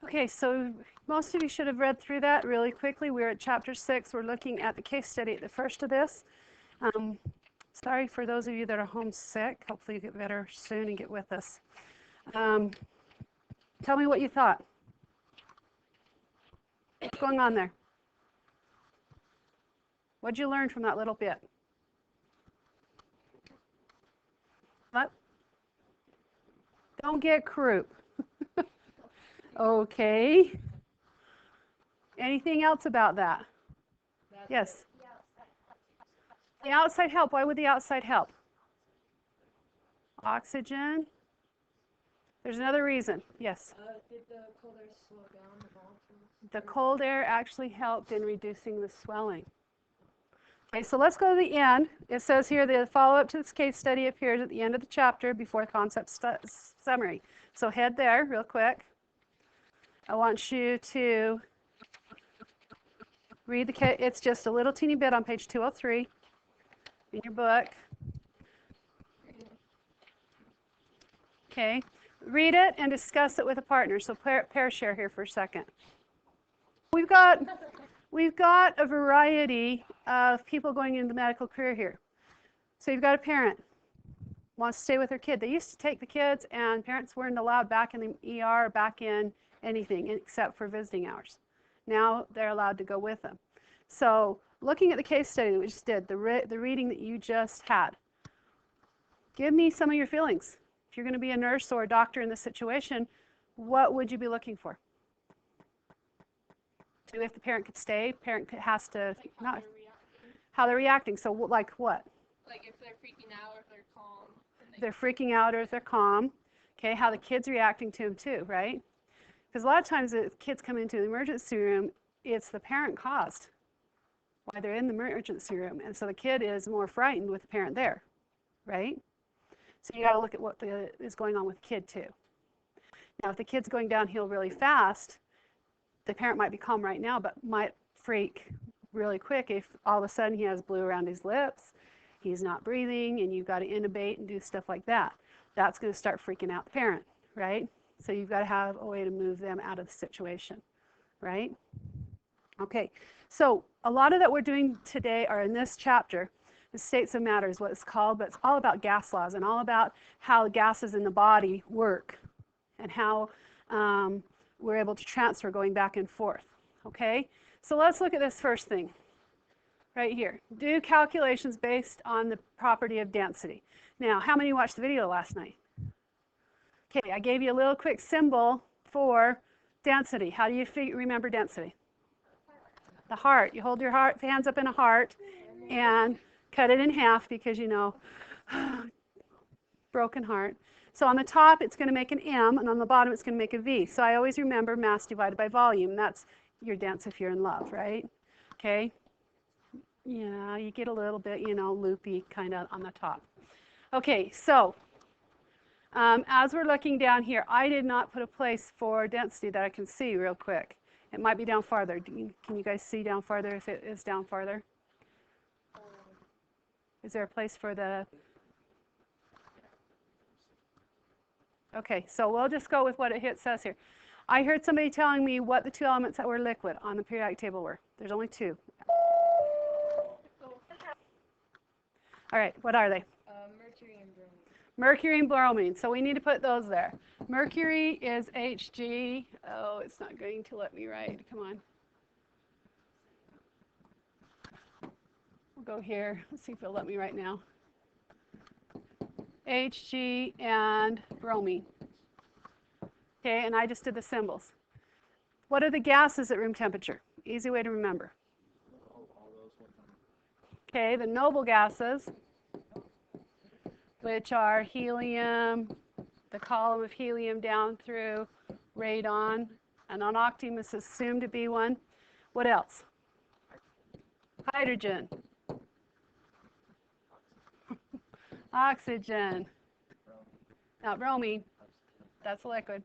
Okay, so most of you should have read through that really quickly. We're at chapter 6. We're looking at the case study at the first of this. Sorry for those of you that are homesick. Hopefully you get better soon and get with us. Tell me what you thought. What's going on there? What'd you learn from that little bit? What? Don't get croup. Okay. Anything else about that? Yes. The outside help. Why would the outside help? Oxygen. There's another reason. Yes. Did the cold air slow down the molecules? The cold air actually helped in reducing the swelling. Okay, so let's go to the end. It says here the follow-up to this case study appears at the end of the chapter before the concept summary. So head there real quick. I want you to read the case. It's just a little teeny bit on page 203 in your book. Okay, read it and discuss it with a partner. So pair share here for a second. We've got a variety of people going into the medical career here. So you've got a parent wants to stay with their kid. They used to take the kids, and parents weren't allowed back in the ER or back in anything except for visiting hours. Now they're allowed to go with them. So looking at the case study that we just did, the reading that you just had, give me some of your feelings. If you're going to be a nurse or a doctor in this situation, what would you be looking for? If the parent could stay, parent has to Like not how they're reacting. So like what? Like if they're freaking out or if they're calm. They're freaking out or if they're calm. Okay, how the kid's reacting to them too, right? Because a lot of times the kids come into the emergency room, it's the parent caused why they're in the emergency room, and so the kid is more frightened with the parent there, right? So you got to look at what is going on with the kid too. Now, if the kid's going downhill really fast, the parent might be calm right now, but might freak really quick if all of a sudden he has blue around his lips, he's not breathing, and you've got to intubate and do stuff like that. That's going to start freaking out the parent, right? So you've got to have a way to move them out of the situation, right? Okay, so a lot of that we're doing today are in this chapter. The states of matter is what it's called, but it's all about gas laws and all about how gases in the body work and how we're able to transfer going back and forth. Okay, so let's look at this first thing right here. Do calculations based on the property of density. Now, how many watched the video last night? Okay, I gave you a little quick symbol for density. How do you remember density? The heart. You hold your hands up in a heart and cut it in half because you know, broken heart. So on the top, it's going to make an M, and on the bottom, it's going to make a V. So I always remember mass divided by volume. That's your dense if you're in love, right? Okay. Yeah, you get a little bit, you know, loopy kind of on the top. Okay, so as we're looking down here, I did not put a place for density that I can see real quick. It might be down farther. Can you guys see down farther if it is down farther? Is there a place for the... Okay, so we'll just go with what it says here. I heard somebody telling me what the two elements that were liquid on the periodic table were. There's only two. All right, what are they? Mercury and bromine. Mercury and bromine. So we need to put those there. Mercury is Hg. Oh, it's not going to let me write. Come on. We'll go here. Let's see if it'll let me write now. Hg and bromine. Okay, and I just did the symbols. What are the gases at room temperature? Easy way to remember. Okay, the noble gases, which are helium, the column of helium down through radon, and an octane is assumed to be one. What else? Hydrogen. Oxygen. Now bromine, that's a liquid.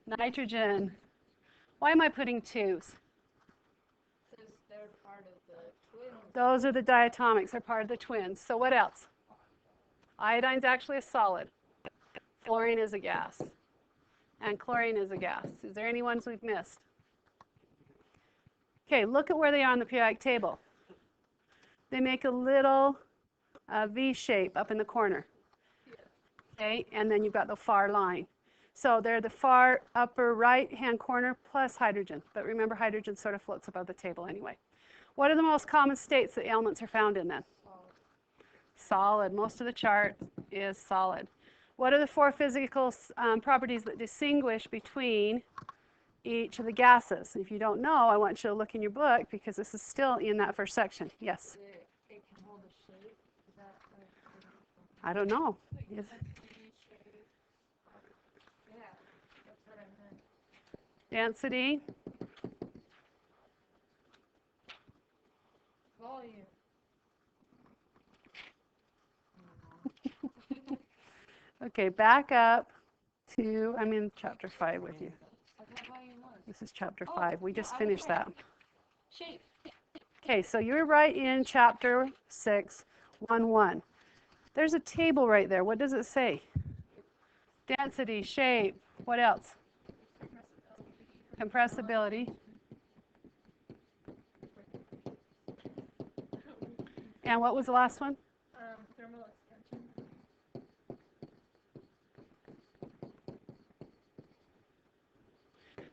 Nitrogen. Why am I putting twos? Because they're part of the twins. Those are the diatomics, they're part of the twins. So what else? Iodine's actually a solid. Fluorine is a gas. and chlorine is a gas. Is there any ones we've missed? Okay, look at where they are on the periodic table. They make a little V shape up in the corner. Okay, and then you've got the far line. So they're the far upper right-hand corner plus hydrogen. But remember, hydrogen sort of floats above the table anyway. What are the most common states that elements are found in then? Solid. Most of the chart is solid. What are the four physical properties that distinguish between each of the gases? If you don't know, I want you to look in your book because this is still in that first section. Yes? It can hold a shape. Is that I don't know. Yes. Yeah, that's what I meant. Density. Volume. Okay, back up to, I'm in chapter 5 with you. I thought volume was. This is chapter 5. We just finished that. Shape. Okay, so you're right in chapter 6, 1:1. There's a table right there. What does it say? Density, shape, what else? Compressibility. And what was the last one? Thermal expansion.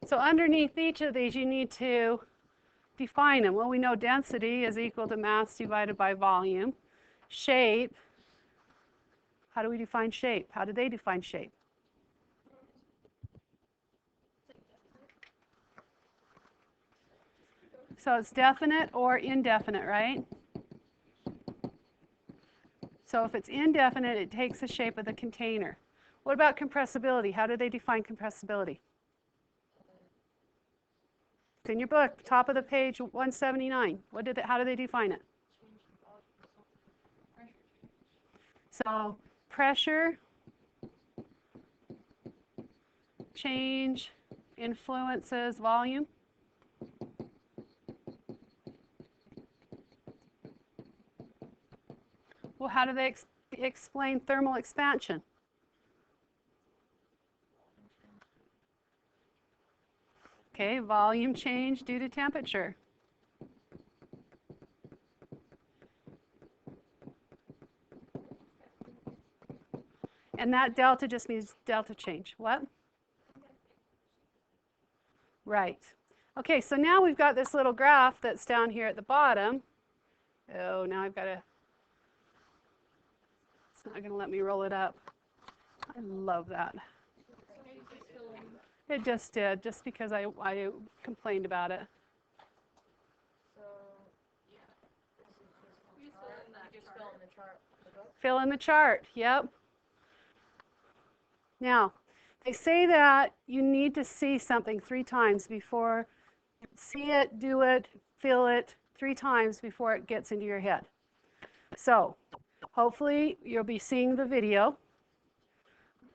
So underneath each of these, you need to define them. Well, we know density is equal to mass divided by volume. Shape, how do we define shape? How do they define shape? So it's definite or indefinite, right? So if it's indefinite, it takes the shape of the container. What about compressibility? How do they define compressibility? It's in your book, top of the page, 179. How do they define it? So pressure change influences volume. Well, how do they explain thermal expansion? Okay, volume change due to temperature. And that delta just means delta change. What? Right. Okay, so now we've got this little graph that's down here at the bottom. Oh, now I've got to, it's not going to let me roll it up. I love that. It just did, just because I complained about it. So, yeah. Just fill in the chart. Fill in the chart, yep. Now, they say that you need to see something 3 times before, see it, do it, feel it 3 times before it gets into your head. So, hopefully you'll be seeing the video.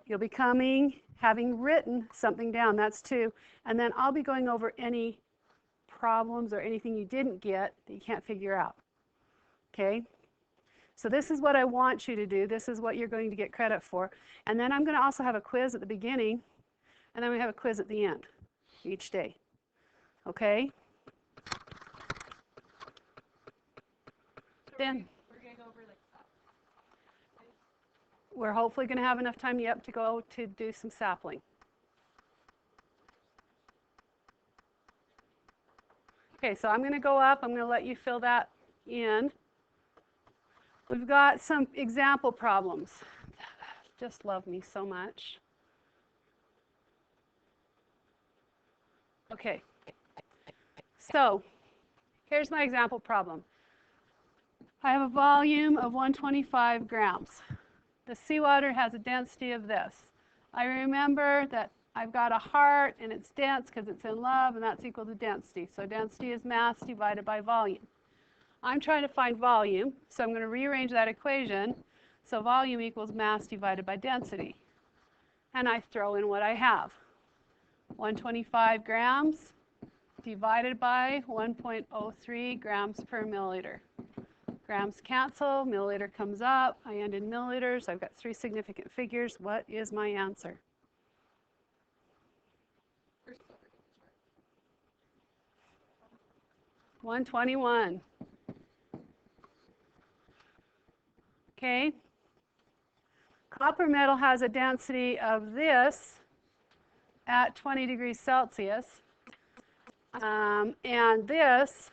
You'll be having written something down, that's 2. And then I'll be going over any problems or anything you didn't get that you can't figure out. Okay? So this is what I want you to do. This is what you're going to get credit for. And then I'm going to also have a quiz at the beginning, and then we have a quiz at the end each day. Okay? Then We're going to go over like that. we're hopefully going to have enough time yet to go to do some sapling. Okay, so I'm going to go up. I'm going to let you fill that in. We've got some example problems. Just love me so much. Okay, so here's my example problem. I have a volume of 125 grams. The seawater has a density of this. I remember that I've got a heart and it's dense because it's in love, and that's equal to density. So density is mass divided by volume. I'm trying to find volume, so I'm going to rearrange that equation. So volume equals mass divided by density. And I throw in what I have. 125 grams divided by 1.03 grams per milliliter. Grams cancel, milliliter comes up, I end in milliliters. I've got 3 significant figures. What is my answer? 121. Okay. Copper metal has a density of this at 20 degrees Celsius, and this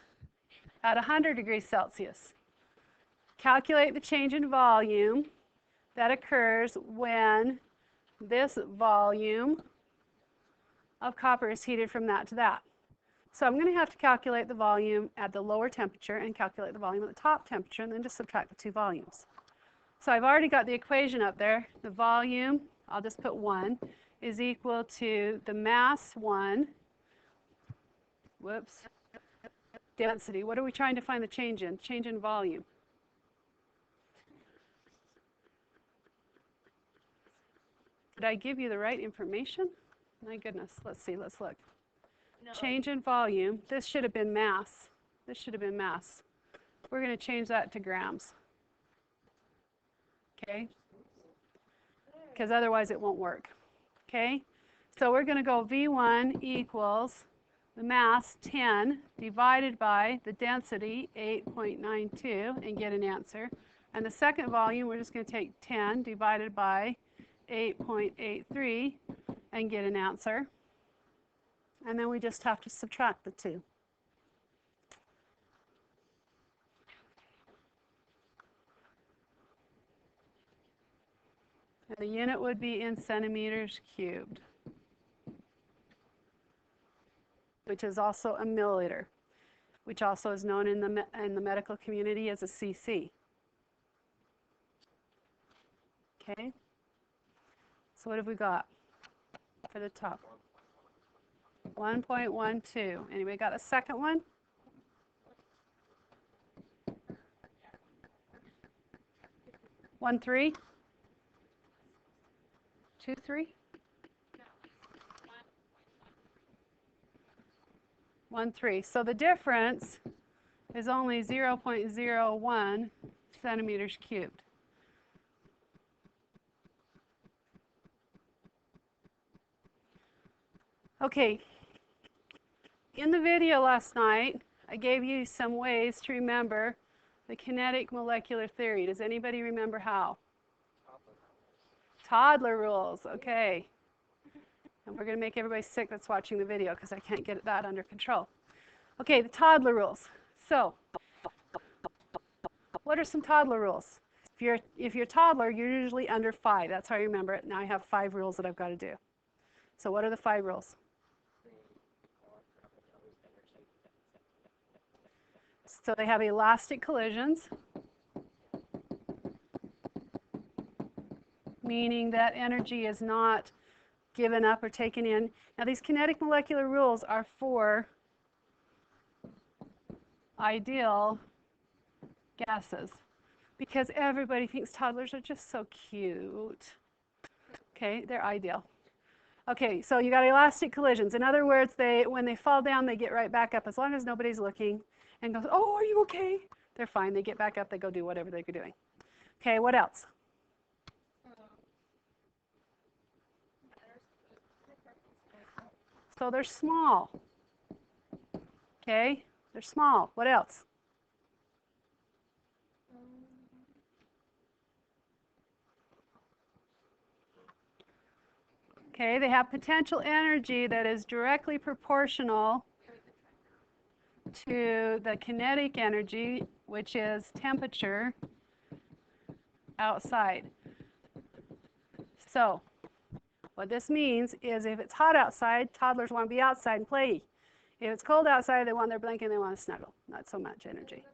at 100 degrees Celsius. Calculate the change in volume that occurs when this volume of copper is heated from that to that. So I'm going to have to calculate the volume at the lower temperature and calculate the volume at the top temperature, and then just subtract the two volumes. So I've already got the equation up there. The volume, I'll just put 1, is equal to the mass 1, whoops, density. What are we trying to find the change in? Change in volume. Did I give you the right information? My goodness, let's see, let's look. No. Change in volume, this should have been mass. This should have been mass. We're going to change that to grams. Okay? Because otherwise it won't work. Okay? So we're going to go V1 equals the mass 10 divided by the density 8.92 and get an answer. And the second volume, we're just going to take 10 divided by 8.83 and get an answer. And then we just have to subtract the two. And the unit would be in centimeters cubed, which is also a milliliter, which also is known in the medical community as a cc. Okay? So what have we got for the top? 1.12. Anybody got a second one? One, 3? 2, 3? 1, 3. So the difference is only 0.01 centimeters cubed. Okay. In the video last night, I gave you some ways to remember the kinetic molecular theory. Does anybody remember how? Toddler rules, okay. And we're going to make everybody sick that's watching the video because I can't get that under control. Okay, the toddler rules. So, what are some toddler rules? If you're a toddler, you're usually under 5. That's how you remember it. Now I have 5 rules that I've got to do. So what are the 5 rules? So they have elastic collisions, meaning that energy is not given up or taken in. Now these kinetic molecular rules are for ideal gases because everybody thinks toddlers are just so cute. Okay, they're ideal. Okay, so you got elastic collisions. In other words, when they fall down, they get right back up as long as nobody's looking and goes, oh, are you okay? They're fine. They get back up. They go do whatever they're doing. Okay, what else? So they're small. Okay, they're small. What else? Okay, they have potential energy that is directly proportional to the kinetic energy, which is temperature outside. So what this means is if it's hot outside, toddlers want to be outside and play. If it's cold outside, they want their blanket and they want to snuggle. Not so much energy.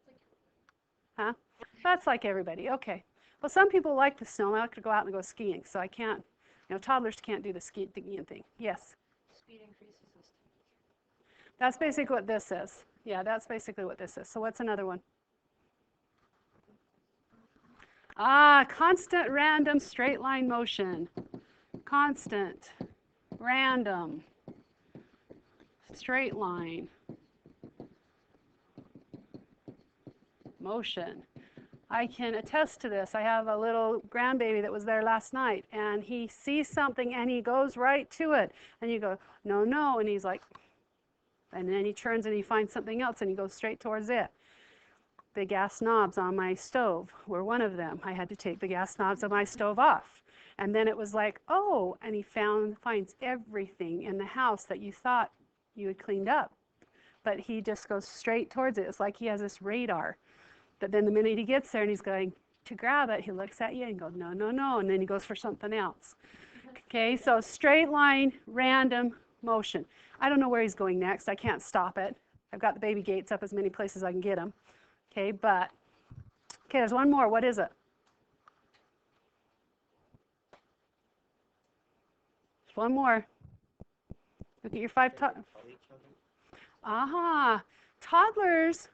Huh? That's like everybody. Okay. Well, some people like the snow. I like to go out and go skiing, so I can't, toddlers can't do the skiing thing. Yes? Speed increases as temperature. That's basically what this is. Yeah, that's basically what this is. So what's another one? Constant random straight line motion. Constant, random, straight line motion. I can attest to this. I have a little grandbaby that was there last night, and he sees something and he goes right to it. And you go, no, no, and he's like, And then he turns and he finds something else and he goes straight towards it. The gas knobs on my stove were one of them. I had to take the gas knobs of my stove off. And then it was like, oh, and he finds everything in the house that you thought you had cleaned up. But he just goes straight towards it. It's like he has this radar. But then the minute he gets there and he's going to grab it, he looks at you and goes, no, no, no. And then he goes for something else. Okay, so straight line, random motion. I don't know where he's going next. I can't stop it. I've got the baby gates up as many places as I can get them. Okay, but, okay, there's one more. What is it? There's one more. Look at your five. Toddlers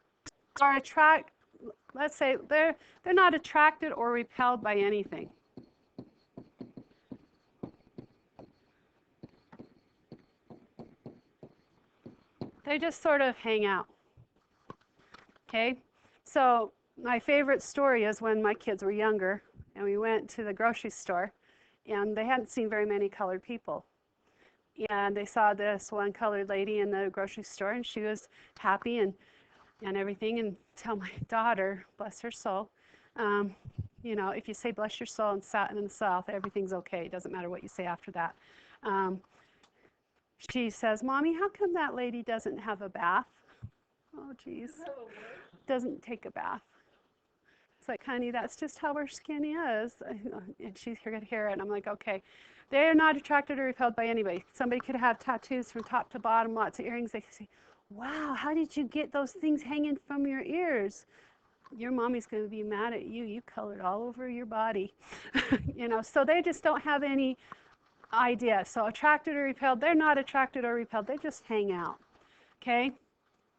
are let's say they're not attracted or repelled by anything. They just sort of hang out. Okay? So my favorite story is when my kids were younger and we went to the grocery store and they hadn't seen very many colored people. And they saw this one colored lady in the grocery store and she was happy and everything, and tell my daughter, bless her soul, you know, if you say bless your soul in the South, everything's okay. It doesn't matter what you say after that. She says, Mommy, how come that lady doesn't have a bath? Oh, geez. Doesn't take a bath. It's like, honey, that's just how her skin is. And she's here to hear it. And I'm like, okay. They're not attracted or repelled by anybody. Somebody could have tattoos from top to bottom, lots of earrings. They say, wow, how did you get those things hanging from your ears? Your mommy's going to be mad at you. You colored all over your body. You know, so they just don't have any idea. So attracted or repelled, they're not attracted or repelled. They just hang out. Okay?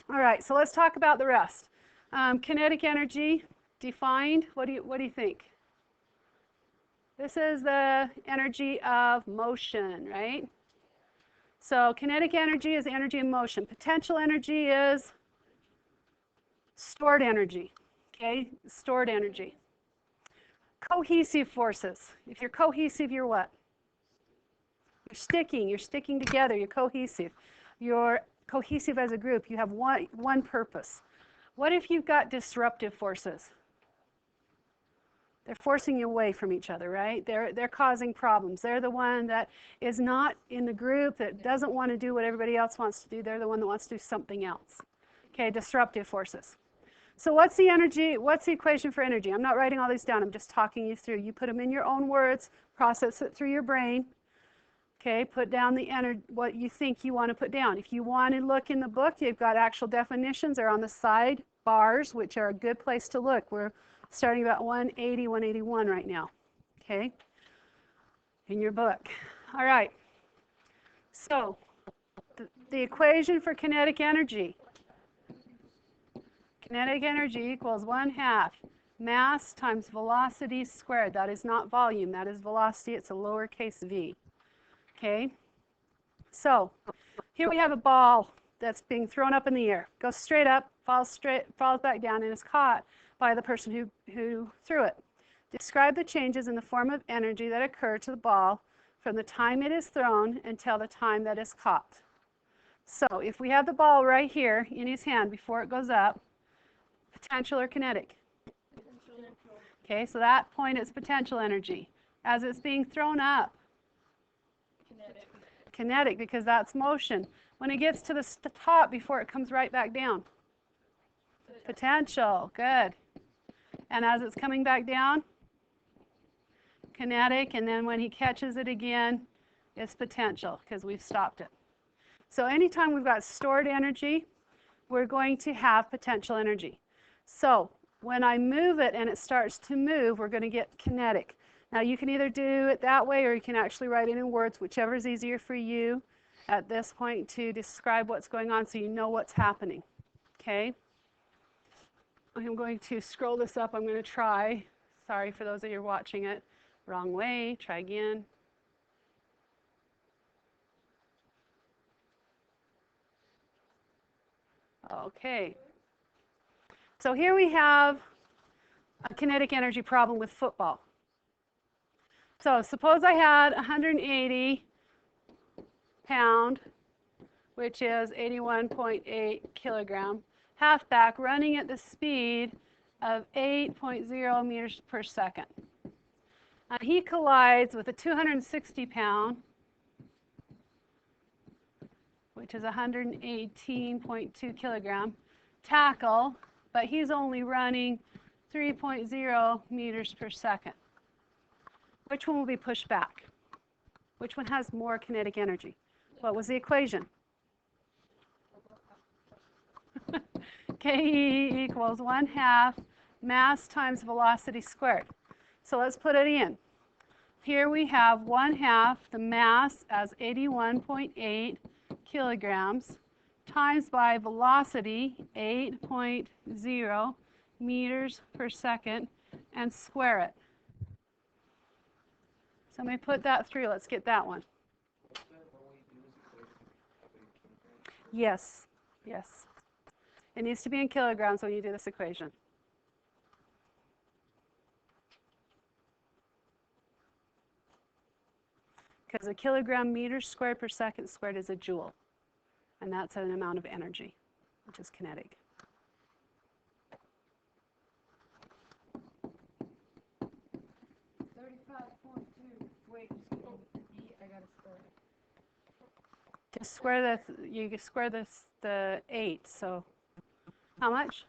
All right, so let's talk about the rest. Kinetic energy defined. What do you think? This is the energy of motion, right? So kinetic energy is energy in motion. Potential energy is stored energy, okay? Stored energy. Cohesive forces. If you're cohesive, you're what? You're sticking together, you're cohesive. You're cohesive as a group, you have one purpose. What if you've got disruptive forces? They're forcing you away from each other, right? They're causing problems. They're the one that is not in the group, that doesn't want to do what everybody else wants to do. They're the one that wants to do something else. Okay, disruptive forces. So what's the energy? What's the equation for energy? I'm not writing all these down. I'm just talking you through. You put them in your own words, process it through your brain. Okay, put down the what you think you want to put down. If you want to look in the book, you've got actual definitions. They're on the side bars, which are a good place to look. We're starting about 180, 181 right now, okay, in your book. All right, so the equation for kinetic energy. Kinetic energy equals 1/2 mass times velocity squared. That is not volume, that is velocity. It's a lowercase v, okay? So here we have a ball that's being thrown up in the air. Goes straight up, falls back down, and is caught by the person who threw it. Describe the changes in the form of energy that occur to the ball from the time it is thrown until the time that is caught. So if we have the ball right here in his hand before it goes up, potential or kinetic? Okay, so that point is potential energy. As it's being thrown up, kinetic, because that's motion. When it gets to the top before it comes right back down, potential, good. And as it's coming back down, kinetic, and then when he catches it again, it's potential, because we've stopped it. So anytime we've got stored energy, we're going to have potential energy. So when I move it and it starts to move, we're going to get kinetic. Now you can either do it that way or you can actually write it in words, whichever is easier for you at this point to describe what's going on so you know what's happening. Okay? I'm going to scroll this up. I'm going to try. Sorry for those of you watching it. Wrong way. Try again. Okay. So here we have a kinetic energy problem with football. So suppose I had a 180-pound which is 81.8 kilogram, halfback running at the speed of 8.0 meters per second. He collides with a 260-pound, which is 118.2 kilogram, tackle, but he's only running 3.0 meters per second. Which one will be pushed back? Which one has more kinetic energy? What was the equation? KE equals 1/2 mass times velocity squared. So let's put it in. Here we have 1/2 the mass as 81.8 kilograms times by velocity 8.0 meters per second and square it. So let me put that through. Let's get that one. Yes, yes. It needs to be in kilograms when you do this equation. Because a kilogram meters squared per second squared is a joule. And that's an amount of energy, which is kinetic. Just square the, you square this, the 8, so how much?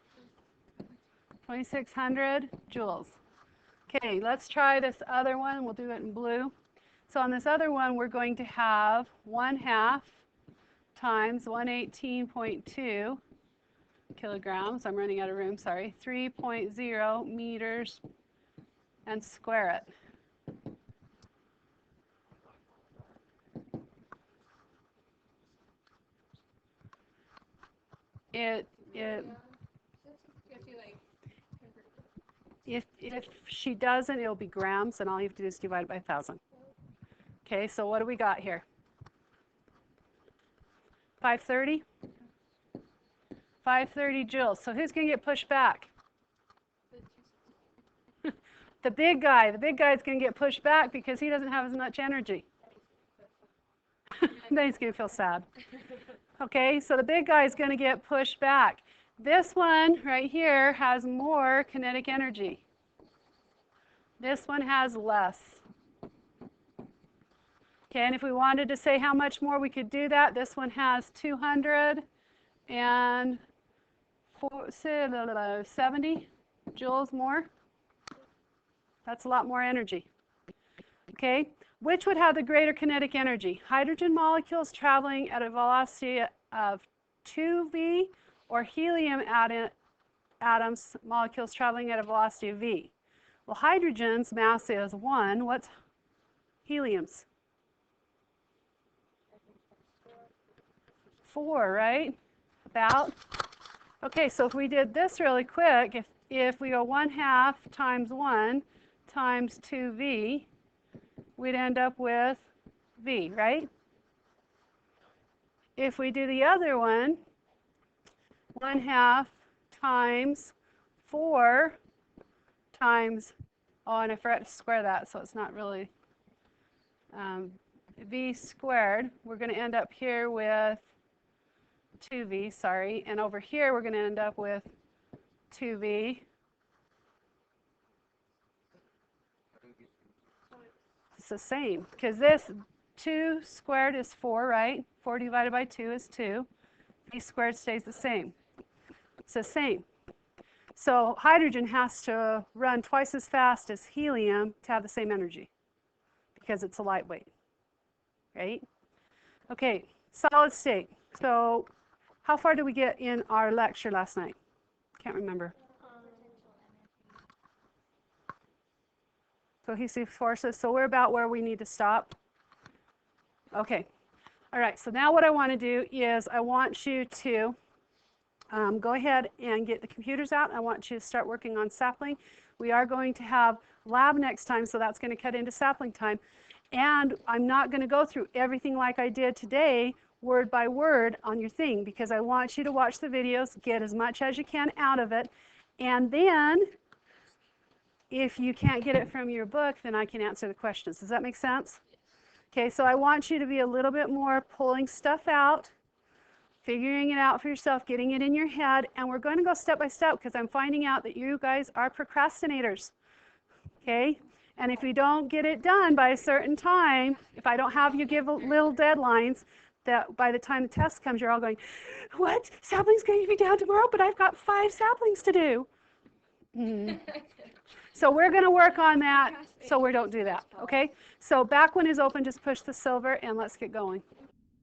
2,600 joules. Okay, let's try this other one. We'll do it in blue. So on this other one, we're going to have 1/2 times 118.2 kilograms. I'm running out of room, sorry. 3.0 meters and square it. If she doesn't, it'll be grams, and all you have to do is divide it by 1,000. Okay, so what do we got here? 530? 530 joules. So who's going to get pushed back? The big guy. The big guy is going to get pushed back because he doesn't have as much energy. Then he's going to feel sad. Okay, so the big guy is going to get pushed back. This one right here has more kinetic energy. This one has less. Okay, and if we wanted to say how much more we could do that, this one has 270 joules more. That's a lot more energy. Okay, which would have the greater kinetic energy? Hydrogen molecules traveling at a velocity of 2v or helium atoms molecules traveling at a velocity of v? Well, hydrogen's mass is 1. What's helium's? 4, right? About. Okay, so if we did this really quick, if we go 1/2 times 1 times 2v, we'd end up with v, right? If we do the other one, 1/2 times 4 times, oh, and I forgot to square that, so it's not really v squared. We're going to end up here with 2v, sorry, and over here we're going to end up with 2v. It's the same, because this 2 squared is 4, right? 4 divided by 2 is 2. V squared stays the same. It's the same. So hydrogen has to run twice as fast as helium to have the same energy, because it's a lightweight, right? Okay, solid state. So how far did we get in our lecture last night? Can't remember. Cohesive forces. So we're about where we need to stop. Okay. All right. So now what I want to do is I want you to go ahead and get the computers out. I want you to start working on sapling. We are going to have lab next time, so that's going to cut into sapling time. And I'm not going to go through everything like I did today, word by word on your thing, because I want you to watch the videos, get as much as you can out of it, and then if you can't get it from your book, then I can answer the questions. Does that make sense? Okay, so I want you to be a little bit more pulling stuff out. figuring it out for yourself, getting it in your head, and we're going to go step by step because I'm finding out that you guys are procrastinators, okay? And if you don't get it done by a certain time, if I don't have you give little deadlines, that by the time the test comes, you're all going, what? Sapling's going to be down tomorrow, but I've got 5 saplings to do. So we're going to work on that so we don't do that, okay? So back one is open, just push the silver, and let's get going.